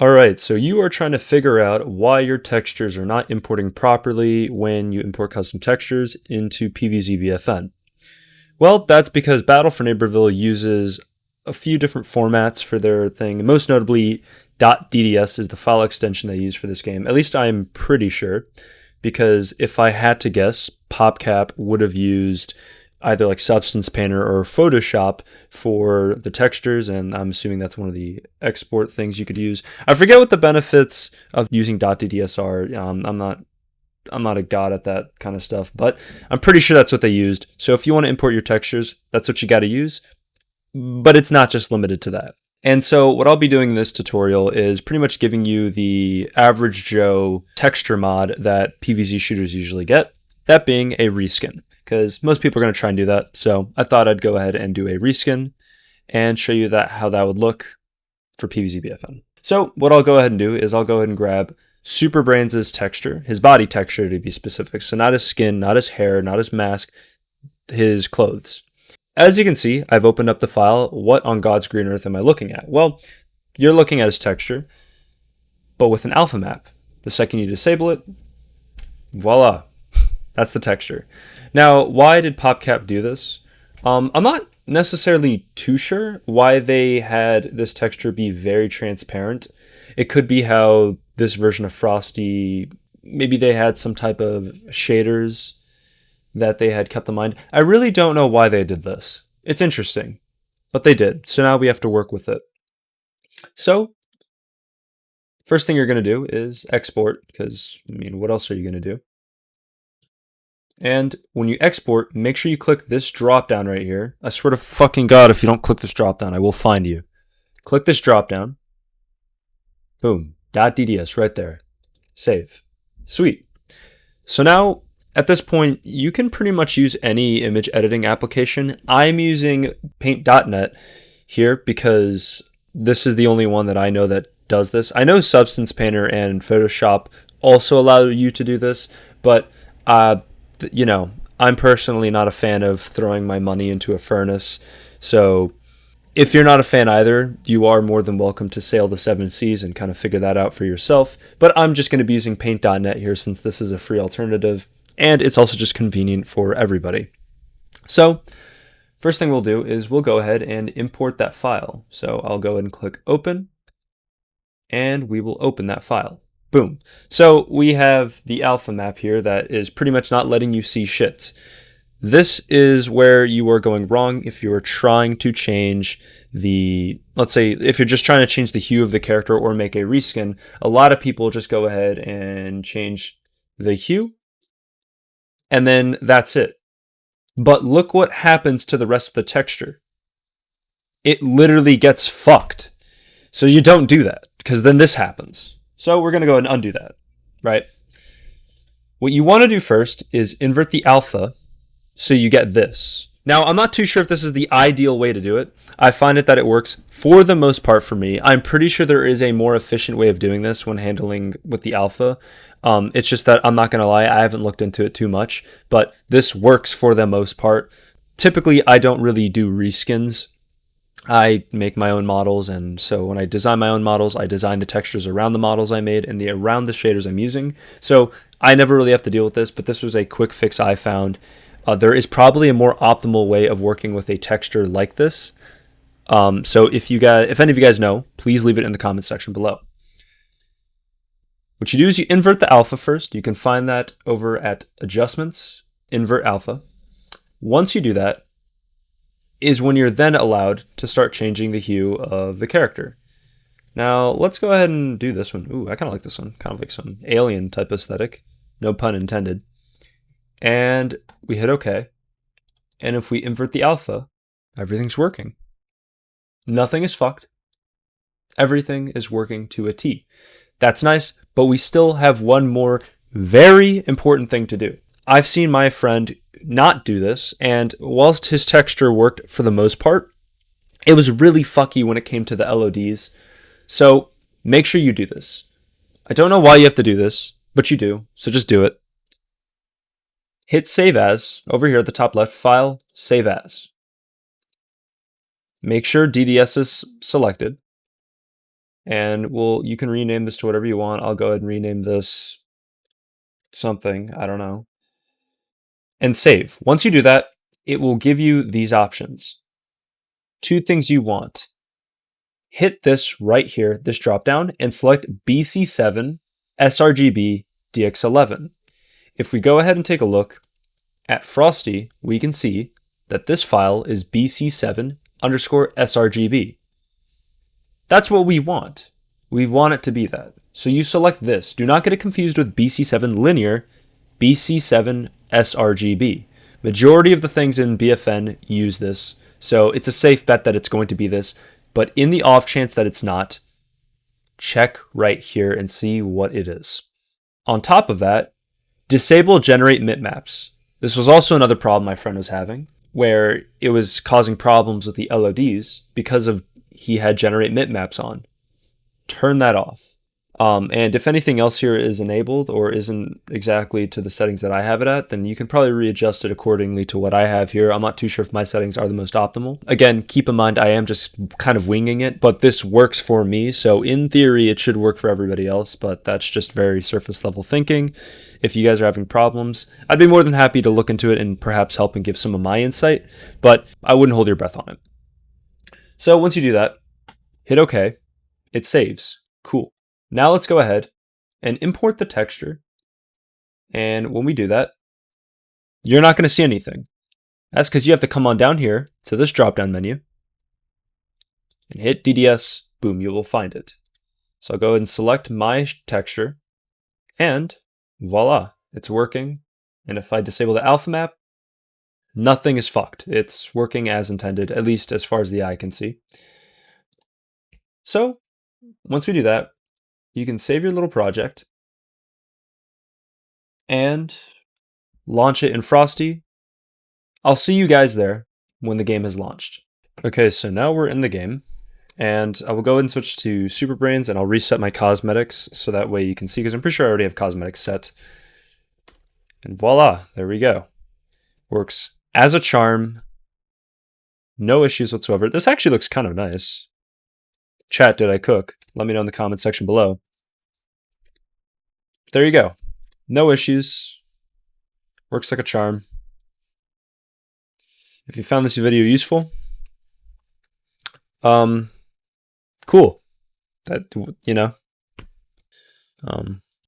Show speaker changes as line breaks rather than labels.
Alright, so you are trying to figure out why your textures are not importing properly when you import custom textures into PvZBfN. Well, that's because Battle for Neighborville uses a few different formats for their thing. Most notably, .dds is the file extension they use for this game. At least I'm pretty sure, because if I had to guess, PopCap would have used either like Substance Painter or Photoshop for the textures, and I'm assuming that's one of the export things you could use. I forget what the benefits of using .dds are. I'm not a god at that kind of stuff, but I'm pretty sure that's what they used. So if you want to import your textures, that's what you got to use. But it's not just limited to that. And so what I'll be doing in this tutorial is pretty much giving you the average Joe texture mod that PvZ shooters usually get, that being a reskin, because most people are going to try and do that. So I thought I'd go ahead and do a reskin and show you how that would look for PvZBfN. So what I'll go ahead and do is I'll go ahead and grab Superbrains' texture, his body texture to be specific. So not his skin, not his hair, not his mask, his clothes. As you can see, I've opened up the file. What on God's green earth am I looking at? Well, you're looking at his texture, but with an alpha map. The second you disable it, voila, that's the texture. Now, why did PopCap do this? I'm not necessarily too sure why they had this texture be very transparent. It could be how this version of Frosty, maybe they had some type of shaders that they had kept in mind. I really don't know why they did this. It's interesting, but they did. So now we have to work with it. So first thing you're going to do is export, because I mean, what else are you going to do? And when you export, make sure you click this drop down right here. I swear to fucking God, if you don't click this drop down, I will find you. Click this drop down. Boom. .dds right there. Save. Sweet. So now, at this point, you can pretty much use any image editing application. I'm using Paint.net here because this is the only one that I know that does this. I know Substance Painter and Photoshop also allow you to do this, but you know, I'm personally not a fan of throwing my money into a furnace. So if you're not a fan either, you are more than welcome to sail the seven seas and kind of figure that out for yourself. But I'm just going to be using Paint.net here since this is a free alternative. And it's also just convenient for everybody. So first thing we'll do is we'll go ahead and import that file. So I'll go ahead and click open, and we will open that file. Boom. So we have the alpha map here that is pretty much not letting you see shit. This is where you are going wrong if you are trying to change the, let's say, if you're just trying to change the hue of the character or make a reskin, a lot of people just go ahead and change the hue, and then that's it. But look what happens to the rest of the texture. It literally gets fucked. So you don't do that, because then this happens. So we're going to go ahead and undo that, right? What you want to do first is invert the alpha so you get this. Now, I'm not too sure if this is the ideal way to do it. I find that it works for the most part for me. I'm pretty sure there is a more efficient way of doing this when handling with the alpha. It's just that I'm not going to lie, I haven't looked into it too much, but this works for the most part. Typically, I don't really do reskins. I make my own models, and so when I design my own models, I design the textures around the models I made and around the shaders I'm using. So I never really have to deal with this, but this was a quick fix I found. There is probably a more optimal way of working with a texture like this. So if any of you guys know, please leave it in the comments section below. What you do is you invert the alpha first. You can find that over at Adjustments, Invert Alpha. Once you do that, is when you're then allowed to start changing the hue of the character. Now, let's go ahead and do this one. Ooh, I kind of like this one. Kind of like some alien type aesthetic. No pun intended. And we hit OK. And if we invert the alpha, everything's working. Nothing is fucked. Everything is working to a T. That's nice, but we still have one more very important thing to do. I've seen my friend not do this, and whilst his texture worked for the most part, it was really fucky when it came to the LODs. So make sure you do this. I don't know why you have to do this, but you do, so just do it. Hit Save As, over here at the top left, File, Save As. Make sure DDS is selected. And you can rename this to whatever you want. I'll go ahead and rename this something, I don't know. And save. Once you do that, it will give you these options. 2 things you want. Hit this right here, this drop down, and select BC7 sRGB DX11. If we go ahead and take a look at Frosty, we can see that this file is BC7_sRGB. That's what we want. We want it to be that. So you select this. Do not get it confused with BC7 linear, BC7 sRGB. Majority of the things in BFN use this, so it's a safe bet that it's going to be this. But in the off chance that it's not, check right here and see what it is. On top of that, disable generate bitmaps. This was also another problem my friend was having, where it was causing problems with the LODs because of he had generate bitmaps on. Turn that off. And if anything else here is enabled or isn't exactly to the settings that I have it at, then you can probably readjust it accordingly to what I have here. I'm not too sure if my settings are the most optimal. Again, keep in mind I am just kind of winging it, but this works for me. So in theory, it should work for everybody else, but that's just very surface level thinking. If you guys are having problems, I'd be more than happy to look into it and perhaps help and give some of my insight, but I wouldn't hold your breath on it. So once you do that, hit OK. It saves. Cool. Now let's go ahead and import the texture. And when we do that, you're not going to see anything. That's because you have to come on down here to this drop-down menu and hit DDS. Boom, you will find it. So I'll go ahead and select my texture and voila, it's working. And if I disable the alpha map, nothing is fucked. It's working as intended, at least as far as the eye can see. So once we do that, you can save your little project and launch it in Frosty. I'll see you guys there when the game has launched. Okay, so now we're in the game, and I will go ahead and switch to Super Brains, and I'll reset my cosmetics so that way you can see, because I'm pretty sure I already have cosmetics set. And voila, there we go. Works as a charm. No issues whatsoever. This actually looks kind of nice. Chat, did I cook? Let me know in the comment section below. There you go. No issues. Works like a charm. If you found this video useful, cool. That, you know,